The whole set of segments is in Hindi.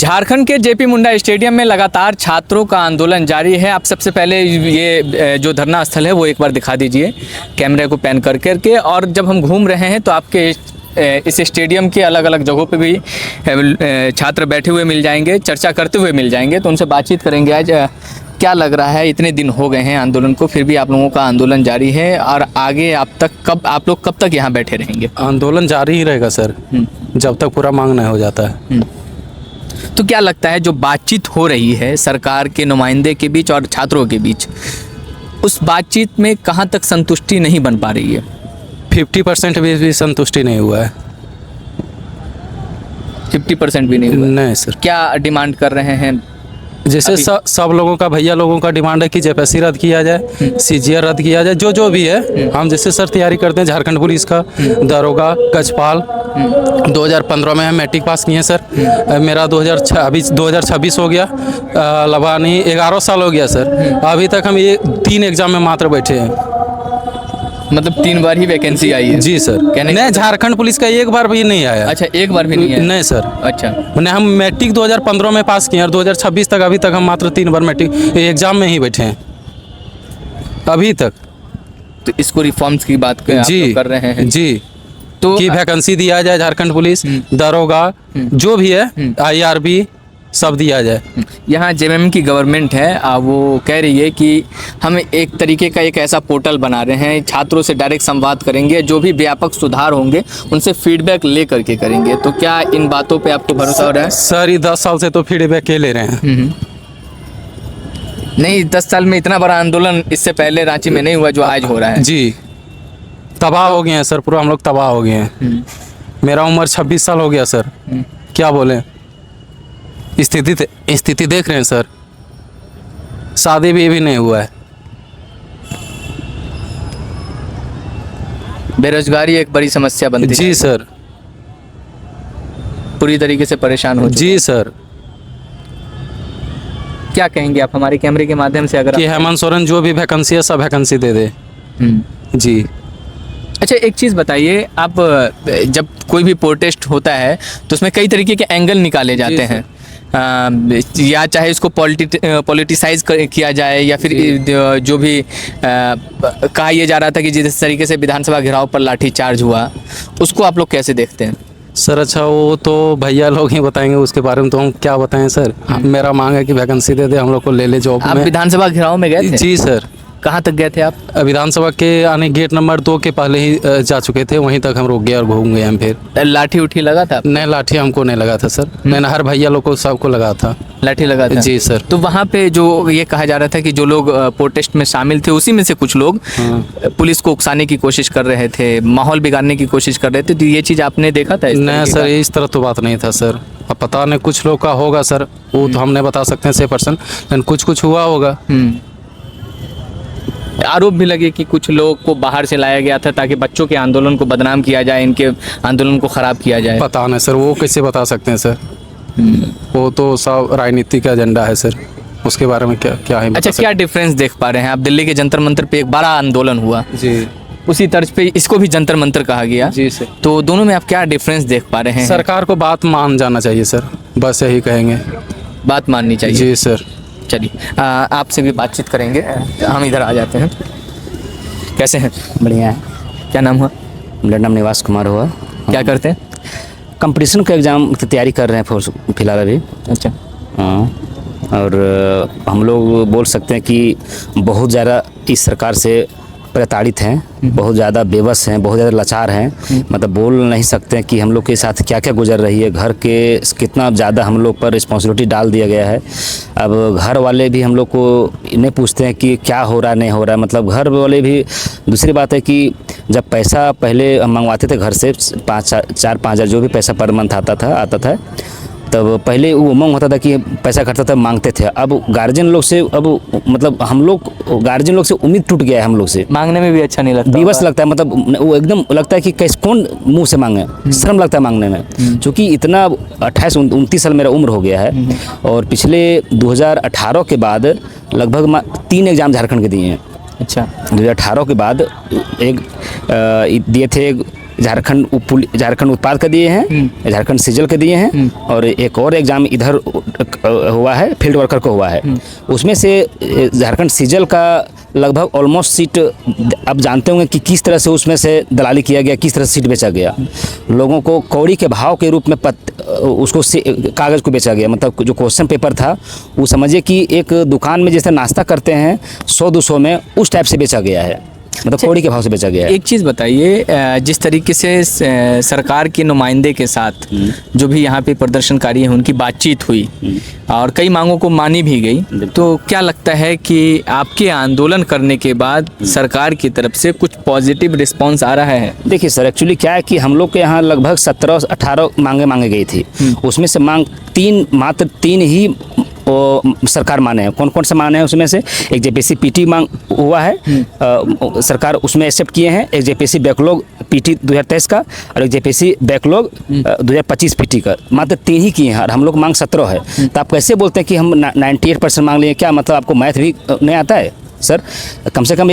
झारखंड के जेपी मुंडा स्टेडियम में लगातार छात्रों का आंदोलन जारी है। आप सबसे पहले ये जो धरना स्थल है वो एक बार दिखा दीजिए कैमरे को पैन कर करके। और जब हम घूम रहे हैं तो आपके इस स्टेडियम के अलग अलग जगहों पे भी छात्र बैठे हुए मिल जाएंगे, चर्चा करते हुए मिल जाएंगे। तो उनसे बातचीत करेंगे। आज क्या लग रहा है, इतने दिन हो गए हैं आंदोलन को, फिर भी आप लोगों का आंदोलन जारी है और आगे आप लोग कब तक यहाँ बैठे रहेंगे? आंदोलन जारी ही रहेगा सर, जब तक पूरा मांग नहीं हो जाता है। तो क्या लगता है जो बातचीत हो रही है सरकार के नुमाइंदे के बीच और छात्रों के बीच, उस बातचीत में कहाँ तक संतुष्टि नहीं बन पा रही है? 50% भी संतुष्टि नहीं हुआ है। 50% भी नहीं हुआ? नहीं सर। क्या डिमांड कर रहे हैं? जैसे सब लोगों का, भैया लोगों का डिमांड है कि जेपीएससी रद्द किया जाए, सीजीआर रद्द किया जाए, जो भी है। हम जैसे सर तैयारी करते हैं झारखंड पुलिस का, दरोगा, कचपाल। 2015 में हम मैट्रिक पास किए हैं सर। मेरा अभी 2026 हो गया, लबानी 11 साल हो गया सर। अभी तक हम ये 3 एग्जाम में मात्र बैठे हैं। मतलब 3 बार ही वैकेंसी आई है? जी सर। नहीं, झारखंड पुलिस का एक बार भी नहीं आया। अच्छा, एक बार भी नहीं आया? नहीं सर। अच्छा, मैंने हम मैट्रिक 2015 में पास किए और 2026 तक अभी तक हम मात्र 3 बार मैट्रिक एग्जाम में ही बैठे हैं अभी तक। तो इसको रिफॉर्म्स की बात कर रहे हैं जी, तो कि वैकेंसी दिया जाए, झारखंड पुलिस, दरोगा, जो भी है, IRB सब दिया जाए। यहाँ जेएमएम की गवर्नमेंट है, वो कह रही है कि हम एक तरीके का एक ऐसा पोर्टल बना रहे हैं, छात्रों से डायरेक्ट संवाद करेंगे, जो भी व्यापक सुधार होंगे उनसे फीडबैक ले करके करेंगे। तो क्या इन बातों पे आपको भरोसा हो रहा है? सर ये 10 साल से तो फीडबैक ले रहे हैं। नहीं, 10 साल में इतना बड़ा आंदोलन इससे पहले रांची में नहीं हुआ जो आज हो रहा है। जी, तबाह हो गए हैं सर, पूरा हम लोग तबाह हो गए हैं। मेरा उम्र 26 साल हो गया सर। क्या बोले, स्थिति देख रहे हैं सर। शादी भी नहीं हुआ है। बेरोजगारी एक बड़ी समस्या बनती है। जी सर, पूरी तरीके से परेशान हो चुके। जी सर। क्या कहेंगे आप हमारे कैमरे के माध्यम से? अगर कि हेमंत सोरेन जो भी वैकेंसी है सब वैकेंसी दे दे। जी। अच्छा, एक चीज़ बताइए, आप जब कोई भी प्रोटेस्ट होता है तो उसमें कई तरीके के एंगल निकाले जाते हैं, या चाहे इसको पॉलिटिसाइज किया जाए, या फिर जो भी कहा यह जा रहा था कि जिस तरीके से विधानसभा घेराव पर लाठी चार्ज हुआ, उसको आप लोग कैसे देखते हैं? सर अच्छा, वो तो भैया लोग ही बताएंगे, उसके बारे में तो हम क्या बताएं सर। मेरा मांग है कि वैकेंसी दे दे, हम लोग को ले ले जॉब में। आप विधानसभा घेराव में गए थे? जी सर। कहाँ तक गए थे आप? विधानसभा के आने गेट नंबर 2 के पहले ही जा चुके थे, वहीं तक हम रुक गए और घूम गए हम। फिर लाठी उठी लगा था? नहीं, लाठी हमको नहीं लगा था सर। मैंने हर भैया लोग को सबको लगा था, लाठी लगा था। जी सर। तो वहाँ पे जो ये कहा जा रहा था कि जो लोग प्रोटेस्ट में शामिल थे, उसी में से कुछ लोग पुलिस को उकसाने की कोशिश कर रहे थे, माहौल बिगाड़ने की कोशिश कर रहे थे। तो ये चीज़ आपने देखा था? नहीं सर, इस तरह तो बात नहीं था सर। अब पता नहीं, कुछ लोग का होगा सर, वो तो हम नहीं बता सकते हैं 100%, लेकिन कुछ हुआ होगा। आरोप भी लगे कि कुछ लोग को बाहर से लाया गया था ताकि बच्चों के आंदोलन को बदनाम किया जाए, इनके आंदोलन को खराब किया जाए। पता नहीं सर, वो कैसे बता सकते हैं सर। वो तो सब राजनीतिक एजेंडा है सर, उसके बारे में क्या है। अच्छा, क्या डिफरेंस देख पा रहे हैं आप? दिल्ली के जंतर मंतर पे एक बड़ा आंदोलन हुआ, जी, उसी तर्ज पे इसको भी जंतर मंतर कहा गया। जी सर। तो दोनों में आप क्या डिफरेंस देख पा रहे हैं? सरकार को बात मान जाना चाहिए सर, बस यही कहेंगे। बात माननी चाहिए। जी सर। चलिए, आपसे भी बातचीत करेंगे। हम इधर आ जाते हैं। कैसे हैं? बढ़िया है। क्या नाम हुआ? मेरा नाम निवास कुमार हुआ। क्या करते हैं? कंपटीशन का एग्ज़ाम की तैयारी कर रहे हैं फिलहाल अभी। अच्छा। हाँ, और हम लोग बोल सकते हैं कि बहुत ज़्यादा इस सरकार से प्रताड़ित हैं, बहुत ज़्यादा बेबस हैं, बहुत ज़्यादा लाचार हैं। मतलब बोल नहीं सकते हैं कि हम लोग के साथ क्या क्या गुजर रही है। घर के कितना ज़्यादा हम लोग पर रिस्पॉन्सिबिलिटी डाल दिया गया है। अब घर वाले भी हम लोग को नहीं पूछते हैं कि क्या हो रहा है, नहीं हो रहा है। मतलब घर वाले भी, दूसरी बात है कि जब पैसा पहले हम मंगवाते थे घर से 4-5 हज़ार जो भी पैसा पर मंथ आता था, तब पहले वो उमंग होता था कि पैसा खर्चा था, मांगते थे। अब गार्जियन लोग से, अब मतलब हम लोग गार्जियन लोग से उम्मीद टूट गया है हम लोग से। मांगने में भी अच्छा नहीं लगता, बेबस लगता है। मतलब वो एकदम लगता है कि कैसे, कौन मुंह से मांगे, शर्म लगता है मांगने में। क्योंकि इतना 28-29 साल मेरा उम्र हो गया है, और पिछले 2018 के बाद लगभग 3 एग्ज़ाम झारखंड के दिए हैं। अच्छा। 2018 के बाद एक दिए थे झारखंड उत्पाद का दिए हैं, झारखंड सिजल के दिए हैं, और एक और एग्ज़ाम इधर हुआ है, फील्ड वर्कर को हुआ है। उसमें से झारखंड सिजल का लगभग ऑलमोस्ट सीट आप जानते होंगे कि किस तरह से उसमें से दलाली किया गया, किस तरह से सीट बेचा गया। लोगों को कौड़ी के भाव के रूप में उसको कागज़ को बेचा गया। मतलब जो क्वेश्चन पेपर था वो समझिए कि एक दुकान में जैसे नाश्ता करते हैं 100-200 में, उस टाइप से बेचा गया है, मतलब कौड़ी के भाव से बेचा गया है। एक चीज़ बताइए, जिस तरीके से सरकार के नुमाइंदे के साथ जो भी यहाँ पे प्रदर्शनकारी हैं उनकी बातचीत हुई और कई मांगों को मानी भी गई, तो क्या लगता है कि आपके आंदोलन करने के बाद सरकार की तरफ से कुछ पॉजिटिव रिस्पांस आ रहा है? देखिए सर, एक्चुअली क्या है कि हम लोग के यहाँ लगभग 17-18 मांगे गई थी। उसमें से मात्र तीन ही सरकार माने हैं। कौन कौन से माने हैं उसमें से? एक जेपीसी पीटी मांग हुआ है, सरकार उसमें एक्सेप्ट किए हैं। एक जेपीसी बैकलॉग पीटी 2023 का और एक जेपीसी बैकलॉग 2025 पीटी का, मात्र 3 ही किए हैं और हम लोग मांग 17 है। तो आप कैसे बोलते हैं कि हम 98% मांग लिए? क्या मतलब आपको मैथ भी नहीं आता है सर? कम से कम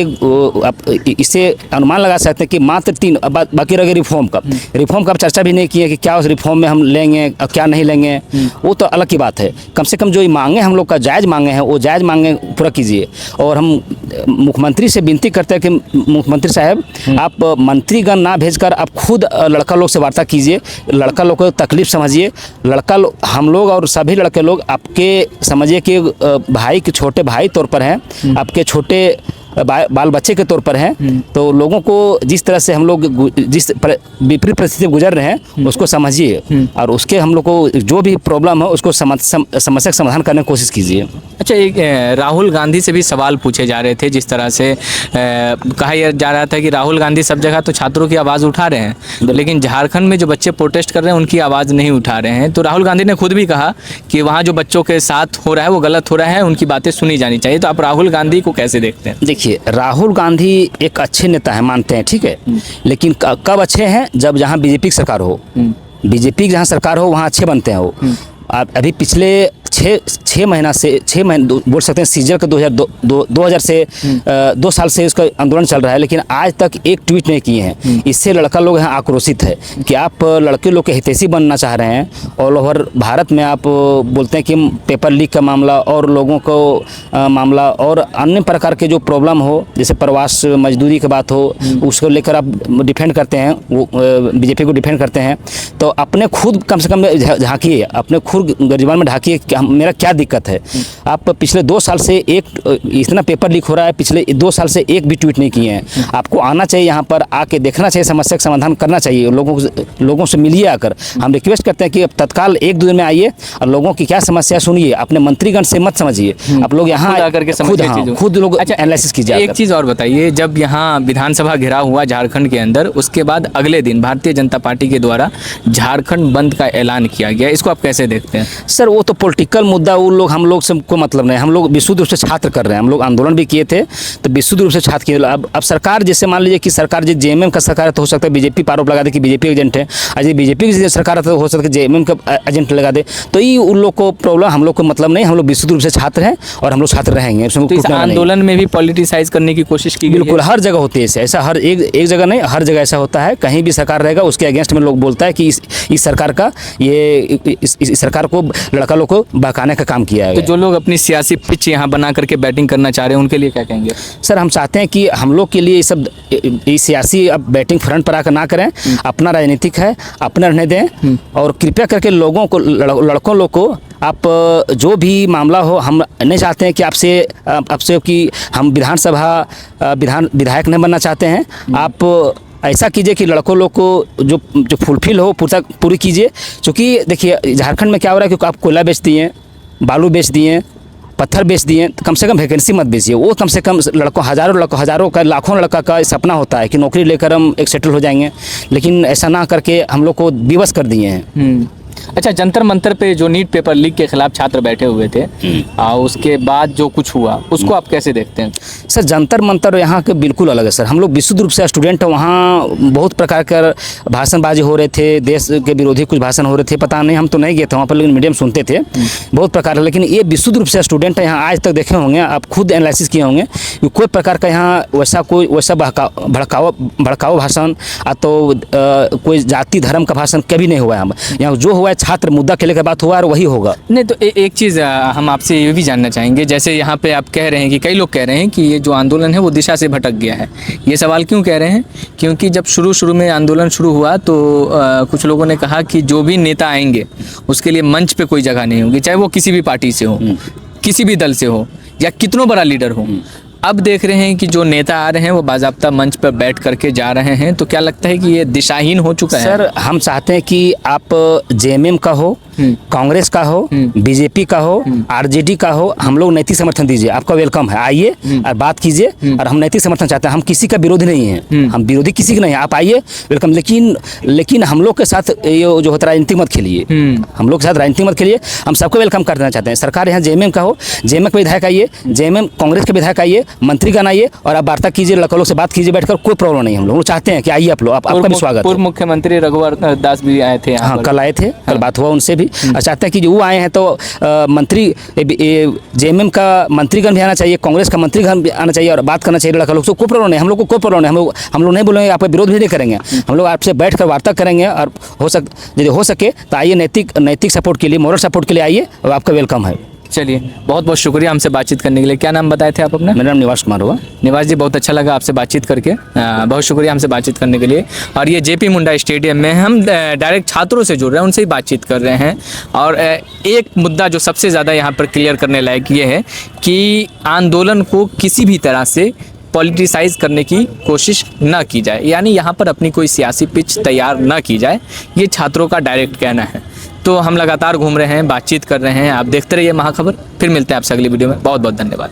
आप इससे अनुमान लगा सकते हैं कि मात्र 3। बाकी रह गया रिफॉर्म का चर्चा भी नहीं किए कि क्या उस रिफॉर्म में हम लेंगे और क्या नहीं लेंगे, वो तो अलग की बात है। कम से कम जो मांगे हम लोग का जायज़ मांगे हैं वो जायज़ मांगे पूरा कीजिए। और हम मुख्यमंत्री से विनती करते हैं कि मुख्यमंत्री साहब, आप मंत्रीगण ना भेजकर आप खुद लड़का लोग से वार्ता कीजिए, लड़का लोग को तकलीफ समझिए। हम लोग और सभी लड़के लोग आपके समझिए कि भाई के छोटे भाई तौर पर हैं, आपके छोटे बाल बच्चे के तौर पर हैं। तो लोगों को जिस तरह से हम लोग जिस विपरीत परिस्थिति गुजर रहे हैं उसको समझिए और उसके हम लोग को जो भी प्रॉब्लम है उसको समस्या का समाधान करने की कोशिश कीजिए। अच्छा, एक राहुल गांधी से भी सवाल पूछे जा रहे थे, जिस तरह से कहा जा रहा था कि राहुल गांधी सब जगह तो छात्रों की आवाज़ उठा रहे हैं, लेकिन झारखंड में जो बच्चे प्रोटेस्ट कर रहे हैं उनकी आवाज़ नहीं उठा रहे हैं। तो राहुल गांधी ने खुद भी कहा कि वहाँ जो बच्चों के साथ हो रहा है वो गलत हो रहा है, उनकी बातें सुनी जानी चाहिए। तो आप राहुल गांधी को कैसे देखते हैं? देखिए, राहुल गांधी एक अच्छे नेता है, मानते हैं, ठीक है, लेकिन कब अच्छे हैं? जब जहाँ बीजेपी की सरकार हो। बीजेपी की जहाँ सरकार हो वहाँ अच्छे बनते हैं वो। अभी पिछले 6 महीने बोल सकते हैं सीजर का 2000 से 2 साल से इसका आंदोलन चल रहा है, लेकिन आज तक एक ट्वीट नहीं किए हैं। इससे लड़का लोग यहाँ आक्रोशित है कि आप लड़के लोग के हितैषी बनना चाह रहे हैं। ऑल ओवर भारत में आप बोलते हैं कि पेपर लीक का मामला और लोगों को मामला और अन्य प्रकार के जो प्रॉब्लम हो, जैसे प्रवास मजदूरी की बात हो, उसको लेकर आप डिफेंड करते हैं, वो बीजेपी को डिफेंड करते हैं। तो अपने खुद कम से कम झांकिए, अपने खुद गर्जीबान में ढाकिए कि मेरा क्या दिक्कत है। आप पिछले 2 साल से इतना पेपर लीक हो रहा है, पिछले 2 साल से एक भी ट्वीट नहीं किए हैं। आपको आना चाहिए, यहाँ पर आके देखना चाहिए, समस्या का समाधान करना चाहिए। लोगों से मिलिए आकर। हम रिक्वेस्ट करते हैं कि अब तत्काल 1-2 दिन में आइए और लोगों की क्या समस्या सुनिए। अपने मंत्रीगण से मत समझिए, आप लोग यहाँ आकर के खुद लोग एनालिसिस कीजिए। एक चीज़ और बताइए, जब यहाँ विधानसभा घेराव हुआ झारखंड के अंदर, उसके बाद अगले दिन भारतीय जनता पार्टी के द्वारा झारखंड बंद का ऐलान किया गया, इसको आप कैसे देखते हैं? सर, वो तो पॉलिटिकल मुद्दा, हम लोग से कोई मतलब नहीं। हम लोग विशुद्ध रूप से छात्र कर रहे हैं। हम लोग आंदोलन भी किए थे तो विशुद्ध रूप से छात्र किए। अब सरकार जैसे मान लीजिए कि सरकार जो जेएमएम का सरकार है तो हो सकता है बीजेपी आरोप लगा दे कि बीजेपी एजेंट है। आज बीजेपी की सरकार है तो हो सकता है जेएमएम का एजेंट लगा दे। तो ये उन लोग को प्रॉब्लम, हम लोग को मतलब नहीं। हम लोग विशुद्ध रूप से छात्र हैं और हम लोग छात्र रहेंगे। तो इस आंदोलन में भी पॉलिटिसाइज करने की कोशिश की? बिल्कुल, हर जगह होती है ऐसा हर एक जगह नहीं, हर जगह ऐसा होता है। कहीं भी सरकार रहेगा उसके अगेंस्ट में लोग बोलता है कि इस सरकार का इस सरकार को लड़का लोग को बहकाने का काम किया है। तो जो लोग अपनी सियासी पिच यहाँ बना करके बैटिंग करना चाह रहे हैं उनके लिए क्या कहेंगे? सर, हम चाहते हैं कि हम लोग के लिए ये सब सियासी अब बैटिंग फ्रंट पर आकर ना करें। अपना राजनीतिक है, अपना रहने दें और कृपया करके लोगों को, लड़कों लोग को, आप जो भी मामला हो, हम नहीं चाहते हैं कि आपसे कि हम विधायक नहीं बनना चाहते हैं। आप ऐसा कीजिए कि लड़कों लोग को जो फुलफिल हो पूरी कीजिए। क्योंकि देखिए झारखंड में क्या हो रहा है, क्योंकि आप कोयला बेच दिए, बालू बेच दिए, पत्थर बेच दिए, तो कम से कम वैकेंसी मत बेचिए। वो कम से कम हज़ारों का लाखों लड़का का सपना होता है कि नौकरी लेकर हम एक सेटल हो जाएंगे, लेकिन ऐसा ना करके हम लोग को विवश कर दिए हैं। अच्छा, जंतर मंतर पे जो नीट पेपर लीक के खिलाफ छात्र बैठे हुए थे, उसके बाद जो कुछ हुआ उसको आप कैसे देखते हैं? सर जंतर मंतर यहाँ के बिल्कुल अलग है सर। हम लोग विशुद्ध रूप से स्टूडेंट हैं, वहाँ बहुत प्रकार के भाषणबाजी हो रहे थे, देश के विरोधी कुछ भाषण हो रहे थे, पता नहीं, हम तो नहीं गए थे वहाँ पर, लेकिन मीडियम सुनते थे बहुत प्रकार। लेकिन ये विशुद्ध रूप से स्टूडेंट है यहाँ, आज तक देखे होंगे आप, खुद एनालिसिस किए होंगे कि कोई प्रकार का यहाँ वैसा भड़काऊ भाषण तो कोई जाति धर्म का भाषण कभी नहीं हुआ है। यहाँ जो हुआ है छात्र मुद्दा के लेकर बात हुआ और वही होगा। नहीं तो एक चीज़ हम आपसे ये भी जानना चाहेंगे, जैसे यहाँ पे आप कह रहे हैं कि कई लोग कह रहे हैं कि ये जो आंदोलन है वो दिशा से भटक गया है। ये सवाल क्यों कह रहे हैं? क्योंकि जब शुरू में आंदोलन शुरू हुआ तो कुछ लोगों ने कहा कि जो भी नेता आएंगे उसके लिए मंच पे कोई जगह नहीं होगी, चाहे वो किसी भी पार्टी से हो, किसी भी दल से हो, या कितना बड़ा लीडर हो। अब देख रहे हैं कि जो नेता आ रहे हैं वो बाज़ाब्ता मंच पर बैठ करके जा रहे हैं, तो क्या लगता है कि ये दिशाहीन हो चुका है? सर हम चाहते हैं कि आप जेएमएम का हो, कांग्रेस का हो, बीजेपी का हो, आरजेडी का हो, हम लोग नैतिक समर्थन दीजिए, आपका वेलकम है, आइए और बात कीजिए। और हम नैतिक समर्थन चाहते हैं, हम किसी का विरोधी नहीं है, हम विरोधी किसी का नहीं है, आप आइए, वेलकम। लेकिन हम लोग के साथ ये जो होता है राजनीति मत खेलिए, हम लोग के साथ राजनीति मत खेलिए, हम सबको वेलकम कर देना चाहते हैं। सरकार यहाँ जेएमएम का हो, जेएमएम के विधायक आइए, जेएमएम कांग्रेस के विधायक आइए, मंत्रीगण आइए और आप वार्ता कीजिए, लोग से बात कीजिए बैठकर, कोई प्रॉब्लम नहीं। हम लोग चाहते हैं कि आइए आप लोग, आपका भी स्वागत है। पूर्व मुख्यमंत्री रघुवर दास भी आए थे, हाँ कल आए थे, कल बात हुआ उनसे भी। और चाहते हैं कि जो वो आए हैं तो मंत्री जेएमएम का मंत्रीगण भी आना चाहिए, कांग्रेस का मंत्रीगण भी आना चाहिए और बात करना चाहिए लड़का लोग से। कोई प्रॉब्लम नहीं, हम लोग को कोई प्रॉब्लम नहीं, हम लोग नहीं बोलेंगे, आपका विरोध भी नहीं करेंगे, हम लोग आपसे बैठ कर वार्ता करेंगे और यदि हो सके तो आइए, नैतिक सपोर्ट के लिए, मॉरल सपोर्ट के लिए आइए और आपका वेलकम है। चलिए, बहुत बहुत शुक्रिया हमसे बातचीत करने के लिए। क्या नाम बताए थे आप अपना? मेरा नाम निवास कुमार हुआ। निवास जी, बहुत अच्छा लगा आपसे बातचीत करके, बहुत शुक्रिया हमसे बातचीत करने के लिए। और ये जेपी मुंडा स्टेडियम में हम डायरेक्ट छात्रों से जुड़ रहे हैं, उनसे ही बातचीत कर रहे हैं। और एक मुद्दा जो सबसे ज़्यादा यहाँ पर क्लियर करने लायक ये है कि आंदोलन को किसी भी तरह से पॉलिटिसाइज करने की कोशिश न की जाए, यानी यहाँ पर अपनी कोई सियासी पिच तैयार न की जाए, ये छात्रों का डायरेक्ट कहना है। तो हम लगातार घूम रहे हैं, बातचीत कर रहे हैं, आप देखते रहिए महाखबर। फिर मिलते हैं आपसे अगली वीडियो में। बहुत बहुत धन्यवाद।